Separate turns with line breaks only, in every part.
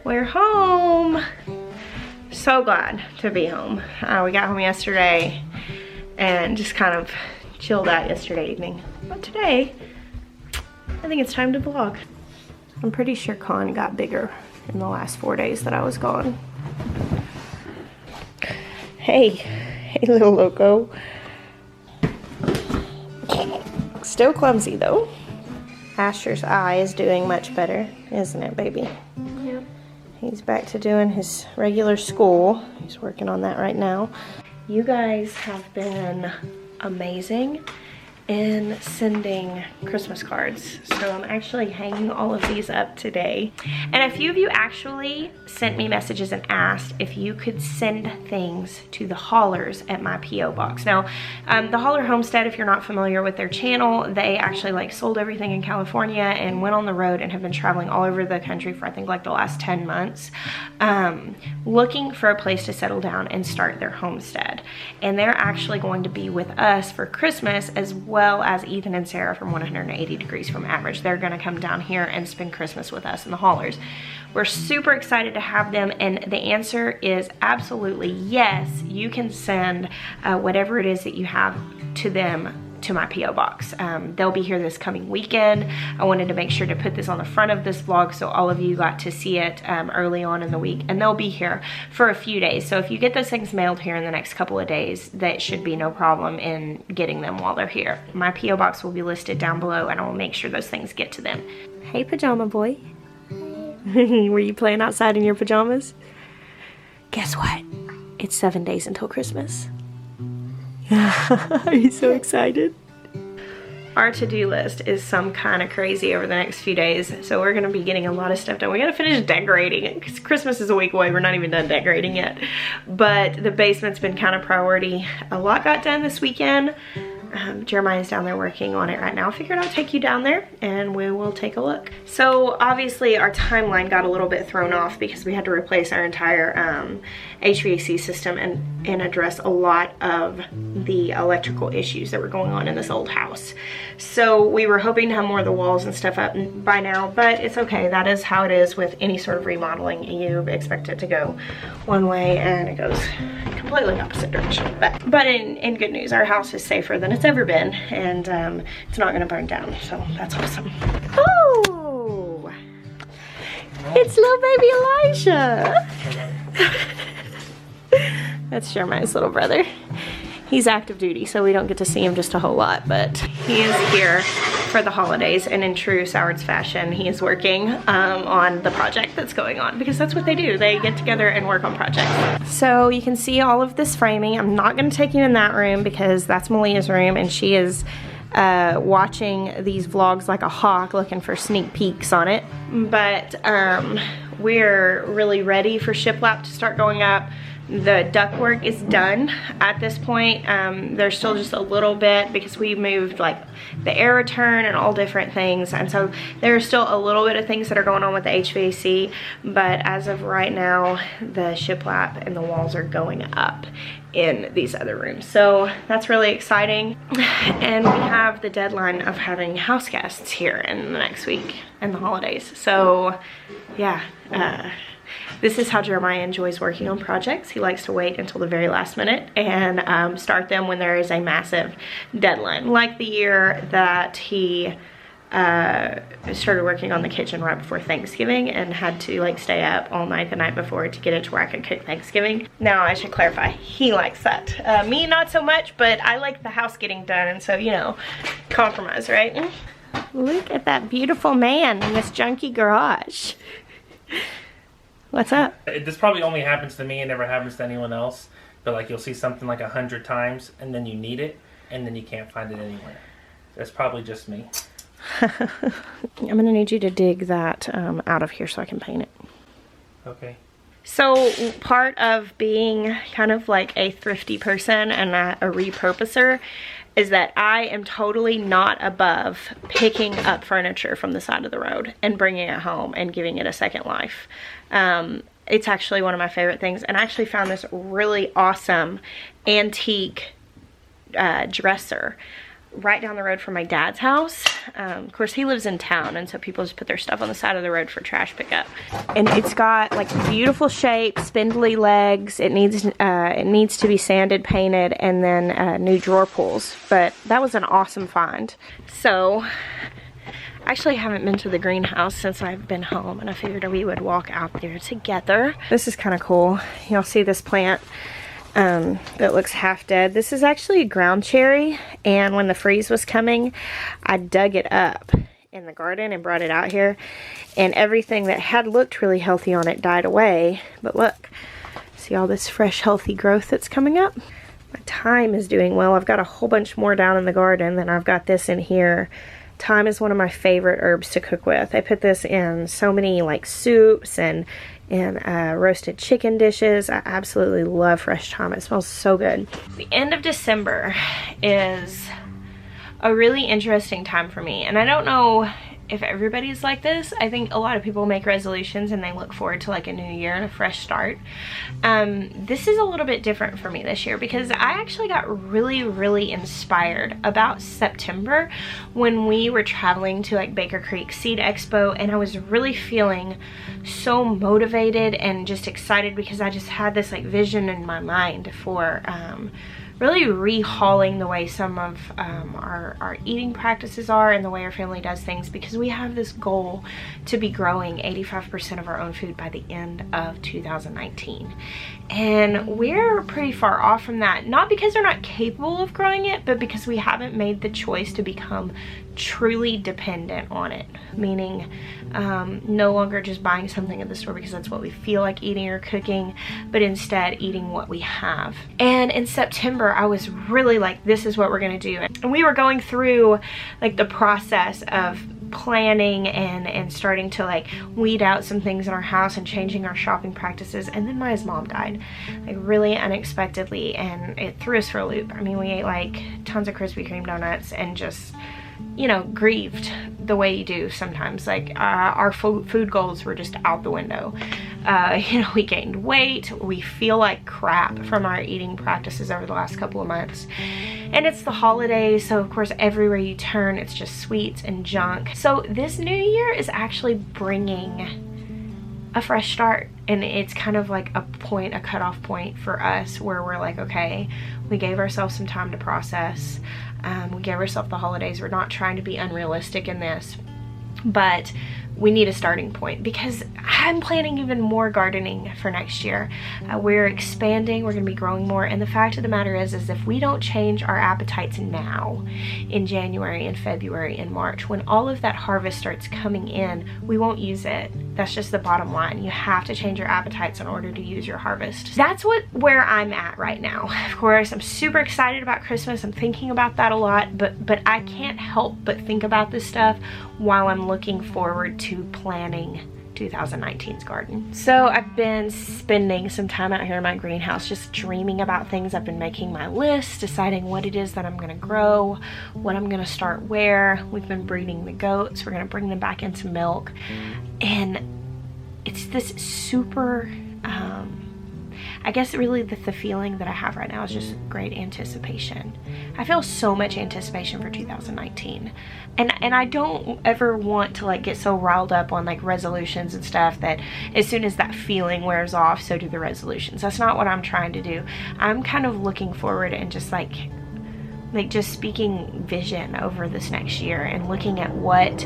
We're home. So glad to be home. We got home yesterday and just kind of chilled out yesterday evening. But today, I think it's time to vlog. I'm pretty sure Con got bigger in the last 4 days that I was gone. Hey little loco. Still clumsy though. Asher's eye is doing much better, isn't it, baby? Yep. He's back to doing his regular school. He's working on that right now. You guys have been amazing in sending Christmas cards. So I'm actually hanging all of these up today. And a few of you actually sent me messages and asked if you could send things to the haulers at my P.O. box. Now, the Hauler Homestead, if you're not familiar with their channel, they actually like sold everything in California and went on the road and have been traveling all over the country for I think like the last 10 months, looking for a place to settle down and start their homestead. And they're actually going to be with us for Christmas, as well as Ethan and Sarah from 180 Degrees from Average. They're gonna come down here and spend Christmas with us in the haulers. We're super excited to have them, and the answer is absolutely yes. You can send whatever it is that you have to them to my P.O. box. They'll be here this coming weekend. I wanted to make sure to put this on the front of this vlog so all of you got to see it early on in the week, and they'll be here for a few days. So if you get those things mailed here in the next couple of days, that should be no problem in getting them while they're here. My P.O. box will be listed down below, and I will make sure those things get to them. Hey, pajama boy. Were you playing outside in your pajamas? Guess what? It's 7 days until Christmas. Are you so excited? Our to-do list is some kind of crazy over the next few days, so we're gonna be getting a lot of stuff done. We gotta finish decorating because Christmas is a week away. We're not even done decorating yet, but the basement's been kind of priority. A lot got done this weekend. Jeremiah's down there working on it right now. I figured I'll take you down there and we will take a look. So obviously our timeline got a little bit thrown off because we had to replace our entire HVAC system and address a lot of the electrical issues that were going on in this old house. So we were hoping to have more of the walls and stuff up by now, but it's okay. That is how it is with any sort of remodeling. You expect it to go one way and it goes completely opposite direction. But in good news, our house is safer than it's ever been, and it's not gonna burn down, so that's awesome. Oh, it's little baby Elijah. That's Jeremiah's little brother. He's active duty, so we don't get to see him just a whole lot, but he is here for the holidays, and in true Sowards fashion, he is working on the project that's going on, because that's what they do. They get together and work on projects. So you can see all of this framing. I'm not gonna take you in that room because that's Malia's room, and she is watching these vlogs like a hawk, looking for sneak peeks on it. But we're really ready for shiplap to start going up. The ductwork is done at this point. There's still just a little bit because we moved like the air return and all different things, and so there's still a little bit of things that are going on with the HVAC, but as of right now the shiplap and the walls are going up in these other rooms, so that's really exciting. And we have the deadline of having house guests here in the next week and the holidays, so yeah. This is how Jeremiah enjoys working on projects. He likes to wait until the very last minute and start them when there is a massive deadline. Like the year that he started working on the kitchen right before Thanksgiving and had to like stay up all night the night before to get it to where I could cook Thanksgiving. Now I should clarify, he likes that. Me, not so much, but I like the house getting done, and so, you know, compromise, right? Look at that beautiful man in this junky garage. What's up?
This probably only happens to me and never happens to anyone else, but like you'll see something like 100 times and then you need it and then you can't find it anywhere. That's probably just me.
I'm gonna need you to dig that out of here so I can paint it.
Okay.
So part of being kind of like a thrifty person and a repurposer is that I am totally not above picking up furniture from the side of the road and bringing it home and giving it a second life. It's actually one of my favorite things, and I actually found this really awesome antique dresser right down the road from my dad's house. Of course, he lives in town, and so people just put their stuff on the side of the road for trash pickup. And it's got like beautiful shape, spindly legs. It needs to be sanded, painted, and then new drawer pulls. But that was an awesome find. So actually, I haven't been to the greenhouse since I've been home, and I figured we would walk out there together. This is kind of cool. You'll see this plant that looks half dead. This is actually a ground cherry, and when the freeze was coming, I dug it up in the garden and brought it out here, and everything that had looked really healthy on it died away. But look, see all this fresh, healthy growth that's coming up? My thyme is doing well. I've got a whole bunch more down in the garden, then I've got this in here. Thyme is one of my favorite herbs to cook with. I put this in so many like soups and roasted chicken dishes. I absolutely love fresh thyme. It smells so good. The end of December is a really interesting time for me, and I don't know if everybody's like this. I think a lot of people make resolutions and they look forward to like a new year and a fresh start. This is a little bit different for me this year because I actually got really inspired about September when we were traveling to like Baker Creek Seed Expo, and I was really feeling so motivated and just excited because I just had this like vision in my mind for really rehauling the way some of our eating practices are and the way our family does things, because we have this goal to be growing 85% of our own food by the end of 2019. And we're pretty far off from that, not because they're not capable of growing it, but because we haven't made the choice to become truly dependent on it, meaning no longer just buying something at the store because that's what we feel like eating or cooking, but instead eating what we have. And in September, I was really like, this is what we're gonna do. And we were going through like the process of planning and starting to like weed out some things in our house and changing our shopping practices. And then Maya's mom died like really unexpectedly, and it threw us for a loop. I mean, we ate like tons of Krispy Kreme donuts and just, you know, grieved the way you do sometimes. Like our food goals were just out the window. You know, we gained weight, we feel like crap from our eating practices over the last couple of months. And it's the holidays, so of course everywhere you turn it's just sweets and junk. So this new year is actually bringing a fresh start, and it's kind of like a cutoff point for us where we're like, okay, we gave ourselves some time to process. We gave ourselves the holidays. We're not trying to be unrealistic in this, but we need a starting point because I'm planning even more gardening for next year. We're expanding, we're gonna be growing more, and the fact of the matter is if we don't change our appetites now in January and February and March, when all of that harvest starts coming in, we won't use it. That's just the bottom line. You have to change your appetites in order to use your harvest. That's where I'm at right now. Of course, I'm super excited about Christmas. I'm thinking about that a lot, but I can't help but think about this stuff while I'm looking forward to planning 2019's garden. So I've been spending some time out here in my greenhouse just dreaming about things. I've been making my list, deciding what it is that I'm gonna grow, what I'm gonna start where. We've been breeding the goats. We're gonna bring them back into milk. And it's this super, I guess really the feeling that I have right now is just great anticipation. I feel so much anticipation for 2019. And I don't ever want to like get so riled up on like resolutions and stuff that as soon as that feeling wears off, so do the resolutions. That's not what I'm trying to do. I'm kind of looking forward and just like just speaking vision over this next year and looking at what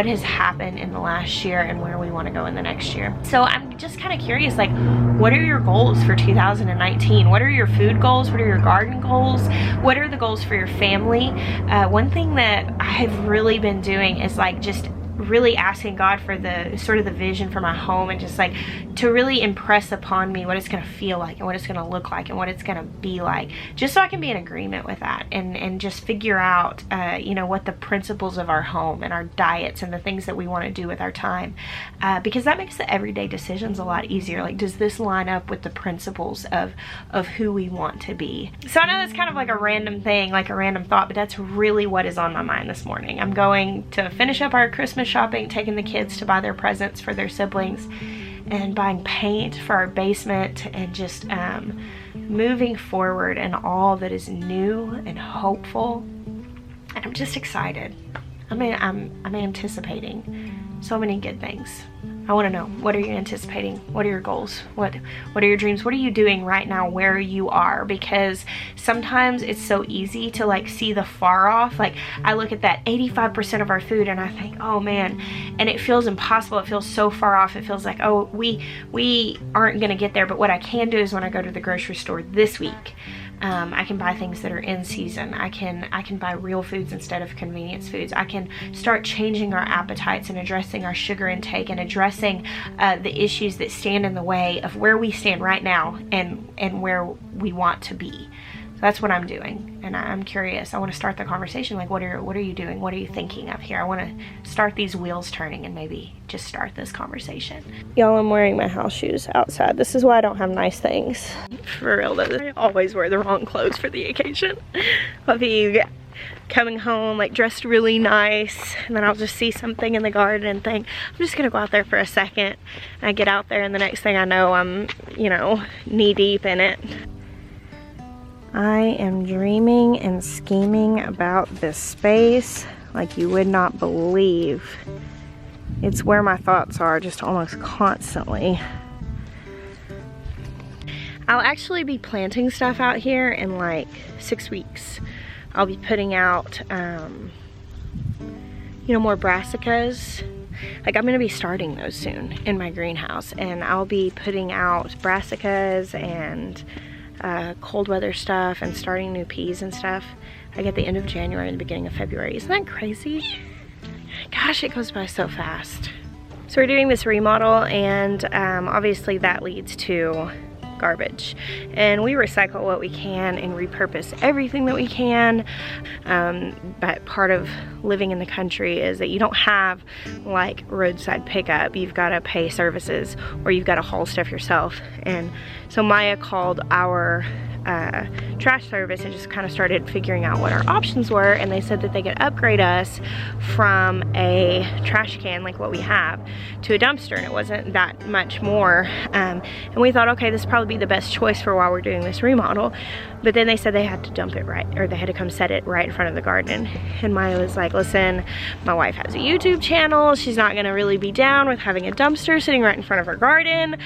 has happened in the last year and where we want to go in the next year. So I'm just kind of curious, like, what are your goals for 2019? What are your food goals? What are your garden goals? What are the goals for your family? One thing that I've really been doing is like just really asking God for the sort of the vision for my home, and just like to really impress upon me what it's gonna feel like and what it's gonna look like and what it's gonna be like, just so I can be in agreement with that and just figure out you know, what the principles of our home and our diets and the things that we want to do with our time, because that makes the everyday decisions a lot easier. Like, does this line up with the principles of who we want to be? So I know that's kind of like a random thing, like a random thought, but that's really what is on my mind this morning. I'm going to finish up our Christmas shopping, taking the kids to buy their presents for their siblings, and buying paint for our basement, and just moving forward in all that is new and hopeful And I'm just excited. I'm anticipating so many good things. I want to know, what are you anticipating? What are your goals? What are your dreams? What are you doing right now where you are? Because sometimes it's so easy to like see the far off. Like I look at that 85% of our food and I think, oh man, and it feels impossible. It feels so far off. It feels like, oh, we aren't gonna get there. But what I can do is when I go to the grocery store this week, I can buy things that are in season. I can buy real foods instead of convenience foods. I can start changing our appetites and addressing our sugar intake and addressing the issues that stand in the way of where we stand right now and where we want to be. So that's what I'm doing, and I'm curious. I want to start the conversation. Like, what are you doing? What are you thinking of here? I want to start these wheels turning and maybe just start this conversation. Y'all, I'm wearing my house shoes outside. This is why I don't have nice things. For real though, I always wear the wrong clothes for the occasion. I'll be coming home like dressed really nice, and then I'll just see something in the garden and think, I'm just gonna go out there for a second. And I get out there and the next thing I know, I'm, you know, knee deep in it. I am dreaming and scheming about this space like you would not believe. It's where my thoughts are just almost constantly. I'll actually be planting stuff out here in like 6 weeks. I'll be putting out, you know, more brassicas. Like I'm gonna be starting those soon in my greenhouse, and I'll be putting out brassicas and cold weather stuff and starting new peas and stuff like at the end of January and the beginning of February. Isn't that crazy? Gosh, it goes by so fast. So we're doing this remodel, and obviously that leads to garbage, and we recycle what we can and repurpose everything that we can. But part of living in the country is that you don't have like roadside pickup. You've got to pay services, or you've got to haul stuff yourself. And so Maya called our trash service and just kind of started figuring out what our options were, and they said that they could upgrade us from a trash can like what we have to a dumpster, and it wasn't that much more. And we thought, okay, this would probably be the best choice for while we're doing this remodel. But then they said they had to dump it right, or they had to come set it right in front of the garden. And Maya was like, listen, my wife has a YouTube channel. She's not gonna really be down with having a dumpster sitting right in front of her garden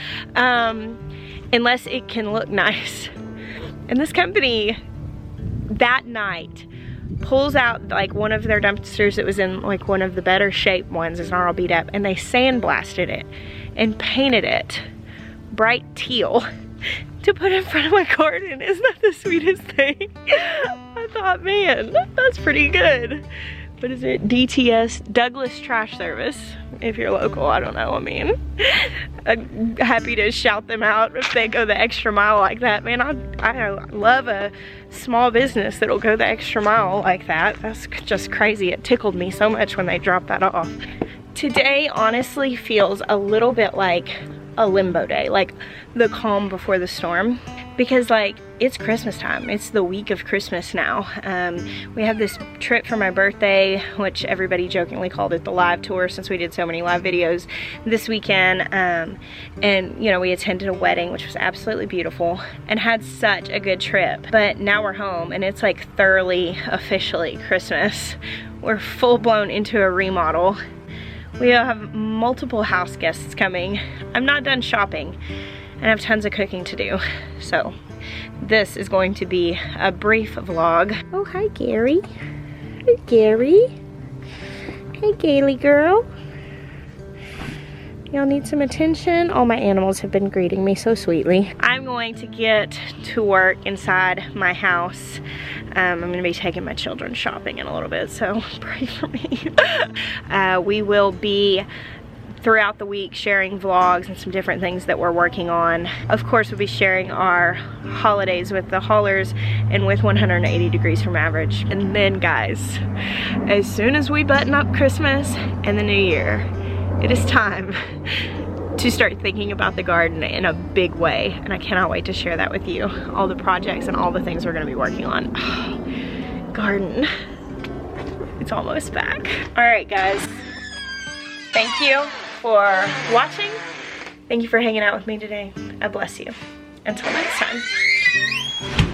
unless it can look nice. And this company that night pulls out like one of their dumpsters that was in like one of the better shaped ones. It's not all beat up, and they sandblasted it and painted it bright teal to put in front of my garden. Isn't that the sweetest thing? I thought, man, that's pretty good. What is it? DTS, Douglas Trash Service. If you're local, I don't know. I mean, I'm happy to shout them out if they go the extra mile like that. Man, I love a small business that'll go the extra mile like that. That's just crazy. It tickled me so much when they dropped that off. Today honestly feels a little bit like a limbo day, like the calm before the storm, because like it's Christmas time. It's the week of Christmas now. We have this trip for my birthday, which everybody jokingly called it the live tour since we did so many live videos this weekend. And you know, we attended a wedding, which was absolutely beautiful and had such a good trip. But now we're home and it's like thoroughly, officially Christmas. We're full blown into a remodel. We have multiple house guests coming. I'm not done shopping and I have tons of cooking to do. So this is going to be a brief vlog. Oh, hi Gary. Hi Gary. Hey Gaily girl. Y'all need some attention? All my animals have been greeting me so sweetly. I'm going to get to work inside my house. I'm gonna be taking my children shopping in a little bit, so pray for me. We will be throughout the week sharing vlogs and some different things that we're working on. Of course, we'll be sharing our holidays with the haulers and with 180 degrees from average. And then guys, as soon as we button up Christmas and the new year, it is time to start thinking about the garden in a big way, and I cannot wait to share that with you. All the projects and all the things we're gonna be working on. Oh, garden, it's almost back. All right guys, thank you for watching. Thank you for hanging out with me today. I bless you. Until next time.